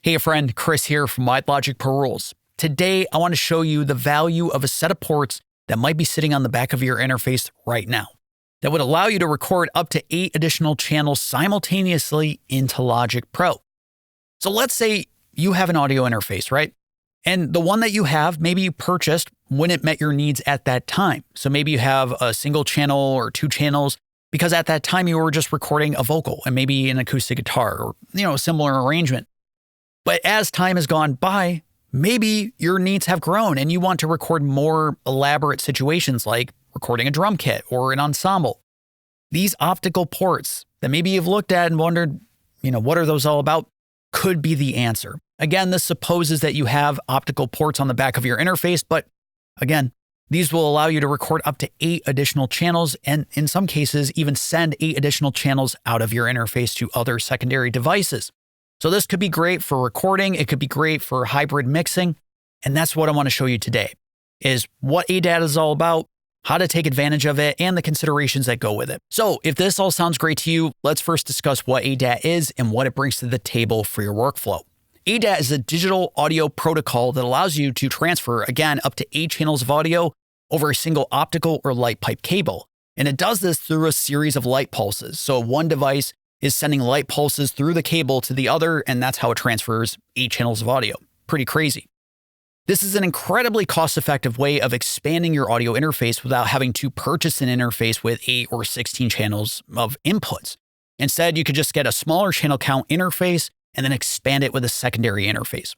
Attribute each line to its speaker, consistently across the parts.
Speaker 1: Hey friend, Chris here from Logic Pro Rules. Today, I want to show you the value of a set of ports that might be sitting on the back of your interface right now that would allow you to record up to 8 additional channels simultaneously into Logic Pro. So let's say you have an audio interface, right? And the one that you have, maybe you purchased when it met your needs at that time. So maybe you have a single channel or 2 channels because at that time you were just recording a vocal and maybe an acoustic guitar or, a similar arrangement. But as time has gone by, maybe your needs have grown and you want to record more elaborate situations like recording a drum kit or an ensemble. These optical ports that maybe you've looked at and wondered, what are those all about, could be the answer. Again, this supposes that you have optical ports on the back of your interface, but again, these will allow you to record up to 8 additional channels and in some cases even send 8 additional channels out of your interface to other secondary devices. So this could be great for recording, it could be great for hybrid mixing, and that's what I want to show you today, is what ADAT is all about, how to take advantage of it, and the considerations that go with it. So if this all sounds great to you, let's first discuss what ADAT is and what it brings to the table for your workflow. ADAT is a digital audio protocol that allows you to transfer, again, up to 8 channels of audio over a single optical or light pipe cable. And it does this through a series of light pulses. So one device is sending light pulses through the cable to the other, and that's how it transfers 8 channels of audio. Pretty crazy. This is an incredibly cost-effective way of expanding your audio interface without having to purchase an interface with 8 or 16 channels of inputs. Instead, you could just get a smaller channel count interface and then expand it with a secondary interface.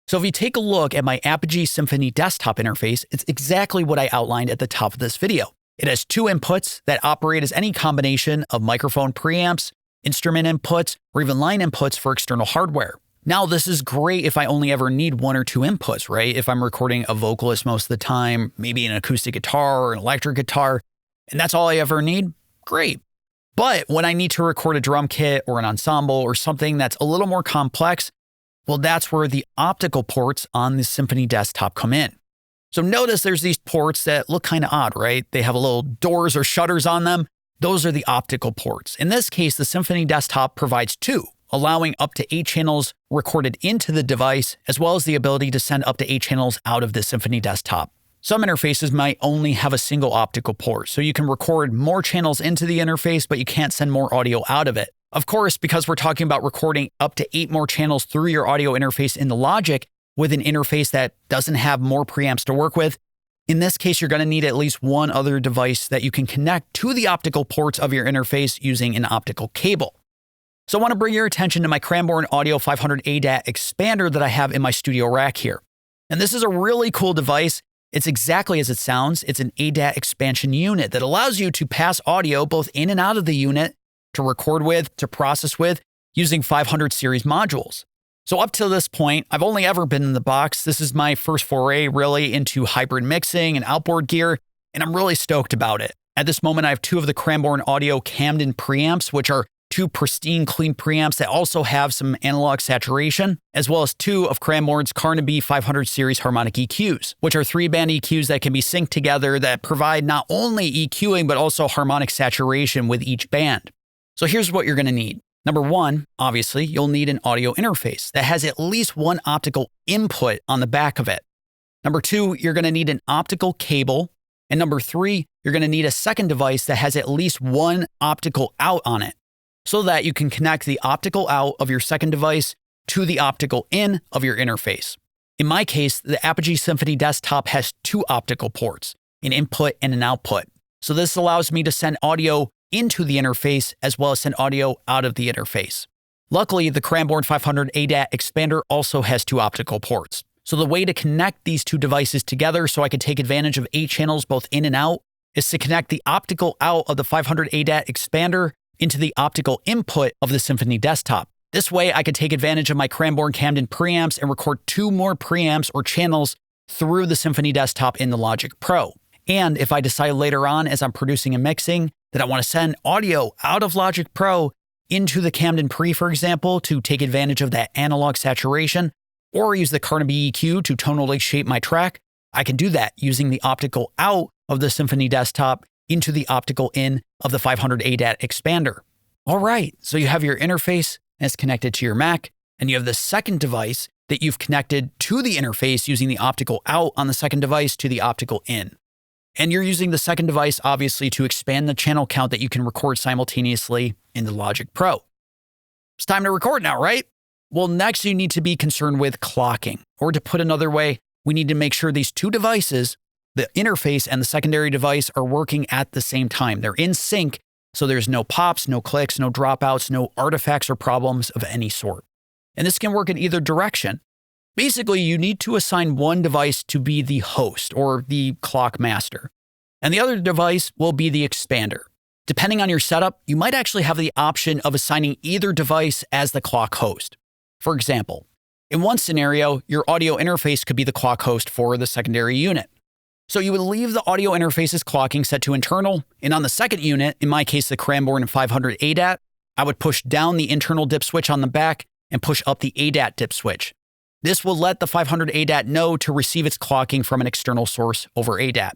Speaker 1: So if you take a look at my Apogee Symphony desktop interface, it's exactly what I outlined at the top of this video. It has 2 inputs that operate as any combination of microphone preamps, instrument inputs, or even line inputs for external hardware. Now, this is great if I only ever need 1 or 2 inputs, right? If I'm recording a vocalist most of the time, maybe an acoustic guitar or an electric guitar, and that's all I ever need, great. But when I need to record a drum kit or an ensemble or something that's a little more complex, well, that's where the optical ports on the Symphony desktop come in. So notice there's these ports that look kind of odd, right? They have a little doors or shutters on them. Those are the optical ports. In this case, the Symphony desktop provides 2, allowing up to 8 channels recorded into the device, as well as the ability to send up to 8 channels out of the Symphony desktop. Some interfaces might only have a single optical port, so you can record more channels into the interface, but you can't send more audio out of it. Of course, because we're talking about recording up to 8 more channels through your audio interface into Logic with an interface that doesn't have more preamps to work with, in this case, you're going to need at least one other device that you can connect to the optical ports of your interface using an optical cable. So I want to bring your attention to my Cranborn Audio 500 ADAT expander that I have in my studio rack here. And this is a really cool device. It's exactly as it sounds. It's an ADAT expansion unit that allows you to pass audio both in and out of the unit, to record with, to process with, using 500 series modules. So up to this point, I've only ever been in the box. This is my first foray really into hybrid mixing and outboard gear, and I'm really stoked about it. At this moment, I have 2 of the Cranborn Audio Camden preamps, which are 2 pristine clean preamps that also have some analog saturation, as well as 2 of Cranborn's Carnaby 500 series harmonic EQs, which are 3-band EQs that can be synced together that provide not only EQing, but also harmonic saturation with each band. So here's what you're going to need. Number 1, obviously, you'll need an audio interface that has at least 1 optical input on the back of it. Number 2, you're going to need an optical cable. And number 3, you're going to need a second device that has at least 1 optical out on it so that you can connect the optical out of your second device to the optical in of your interface. In my case, the Apogee Symphony desktop has 2 optical ports, an input and an output. So this allows me to send audio into the interface as well as send audio out of the interface. Luckily, the Cranborn 500 ADAT expander also has 2 optical ports. So the way to connect these 2 devices together so I can take advantage of 8 channels both in and out is to connect the optical out of the 500 ADAT expander into the optical input of the Symphony desktop. This way I could take advantage of my Cranborn Camden preamps and record 2 more preamps or channels through the Symphony desktop in the Logic Pro. And if I decide later on as I'm producing and mixing that I want to send audio out of Logic Pro into the Camden Pre, for example, to take advantage of that analog saturation, or use the Carnaby EQ to tonally shape my track, I can do that using the optical out of the Symphony desktop into the optical in of the 500 ADAT expander. All right, so you have your interface and it's connected to your Mac. And you have the second device that you've connected to the interface using the optical out on the second device to the optical in. And you're using the second device, obviously, to expand the channel count that you can record simultaneously into Logic Pro. It's time to record now, right? Well, next you need to be concerned with clocking. Or to put another way, we need to make sure these two devices, the interface and the secondary device, are working at the same time. They're in sync, so there's no pops, no clicks, no dropouts, no artifacts or problems of any sort. And this can work in either direction. Basically, you need to assign one device to be the host or the clock master, and the other device will be the expander. Depending on your setup, you might actually have the option of assigning either device as the clock host. For example, in one scenario, your audio interface could be the clock host for the secondary unit. So you would leave the audio interface's clocking set to internal, and on the second unit, in my case the Cranborn 500 ADAT, I would push down the internal dip switch on the back and push up the ADAT dip switch. This will let the 500 ADAT know to receive its clocking from an external source over ADAT.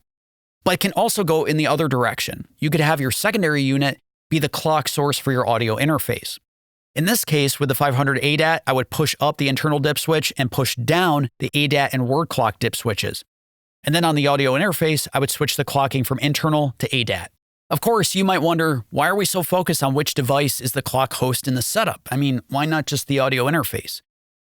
Speaker 1: But it can also go in the other direction. You could have your secondary unit be the clock source for your audio interface. In this case, with the 500 ADAT, I would push up the internal dip switch and push down the ADAT and word clock dip switches. And then on the audio interface, I would switch the clocking from internal to ADAT. Of course, you might wonder, why are we so focused on which device is the clock host in the setup? I mean, why not just the audio interface?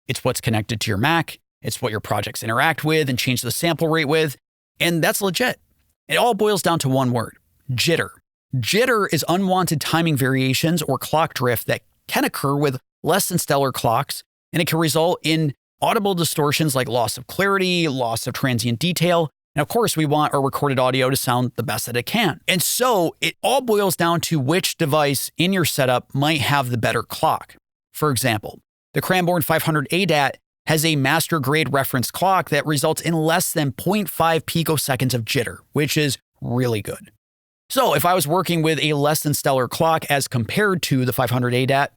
Speaker 1: It's what's connected to your Mac, it's what your projects interact with and change the sample rate with, and that's legit. It all boils down to one word: jitter. Jitter is unwanted timing variations or clock drift that can occur with less than stellar clocks, and it can result in audible distortions like loss of clarity, loss of transient detail, and of course we want our recorded audio to sound the best that it can. And so it all boils down to which device in your setup might have the better clock. For example, the Cranborn 500 ADAT has a master grade reference clock that results in less than 0.5 picoseconds of jitter, which is really good. So if I was working with a less than stellar clock as compared to the 500 ADAT,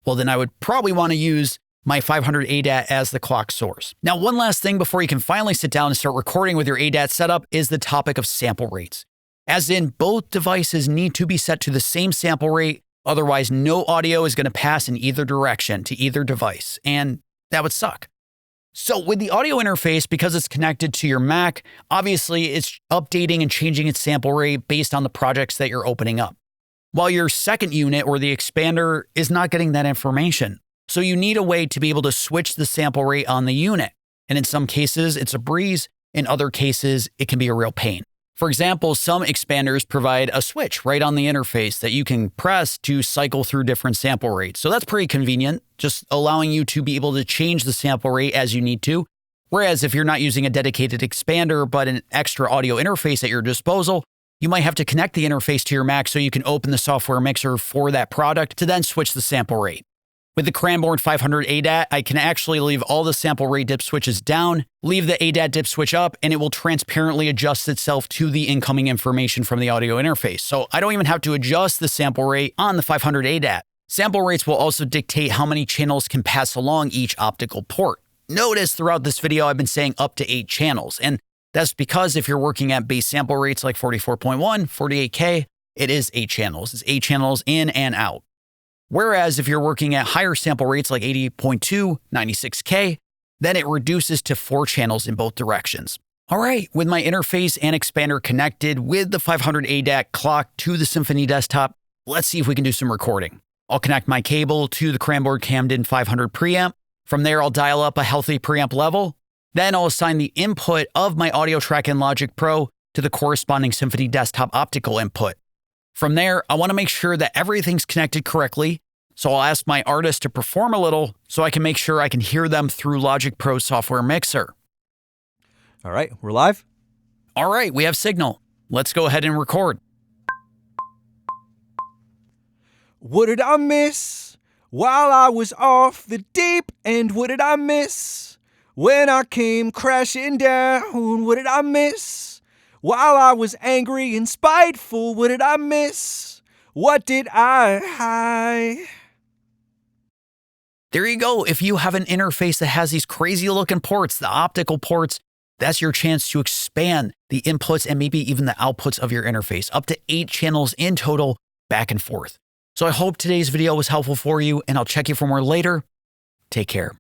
Speaker 1: well, then I would probably want to use my 500 ADAT as the clock source. Now, one last thing before you can finally sit down and start recording with your ADAT setup is the topic of sample rates. As in, both devices need to be set to the same sample rate. Otherwise, no audio is going to pass in either direction to either device, and that would suck. So with the audio interface, because it's connected to your Mac, obviously it's updating and changing its sample rate based on the projects that you're opening up. While your second unit or the expander is not getting that information. So you need a way to be able to switch the sample rate on the unit. And in some cases, it's a breeze. In other cases, it can be a real pain. For example, some expanders provide a switch right on the interface that you can press to cycle through different sample rates. So that's pretty convenient, just allowing you to be able to change the sample rate as you need to. Whereas if you're not using a dedicated expander, but an extra audio interface at your disposal, you might have to connect the interface to your Mac so you can open the software mixer for that product to then switch the sample rate. With the Cranborn 500 ADAT, I can actually leave all the sample rate dip switches down, leave the ADAT dip switch up, and it will transparently adjust itself to the incoming information from the audio interface. So I don't even have to adjust the sample rate on the 500 ADAT. Sample rates will also dictate how many channels can pass along each optical port. Notice throughout this video, I've been saying up to 8 channels, and that's because if you're working at base sample rates like 44.1, 48K, it is 8 channels. It's 8 channels in and out. Whereas if you're working at higher sample rates like 80.2, 96K, then it reduces to 4 channels in both directions. All right, with my interface and expander connected with the 500 ADAT clock to the Symphony desktop, let's see if we can do some recording. I'll connect my cable to the Cranborn Camden 500 preamp. From there, I'll dial up a healthy preamp level. Then I'll assign the input of my audio track in Logic Pro to the corresponding Symphony desktop optical input. From there, I want to make sure that everything's connected correctly, so I'll ask my artist to perform a little so I can make sure I can hear them through Logic Pro software mixer.
Speaker 2: All right, we're live?
Speaker 1: All right, we have signal. Let's go ahead and record.
Speaker 2: What did I miss while I was off the deep end? What did I miss when I came crashing down? What did I miss while I was angry and spiteful? What did I miss? What did I?
Speaker 1: There you go. If you have an interface that has these crazy looking ports, the optical ports, that's your chance to expand the inputs and maybe even the outputs of your interface, up to 8 channels in total, back and forth. So I hope today's video was helpful for you, and I'll check you for more later. Take care.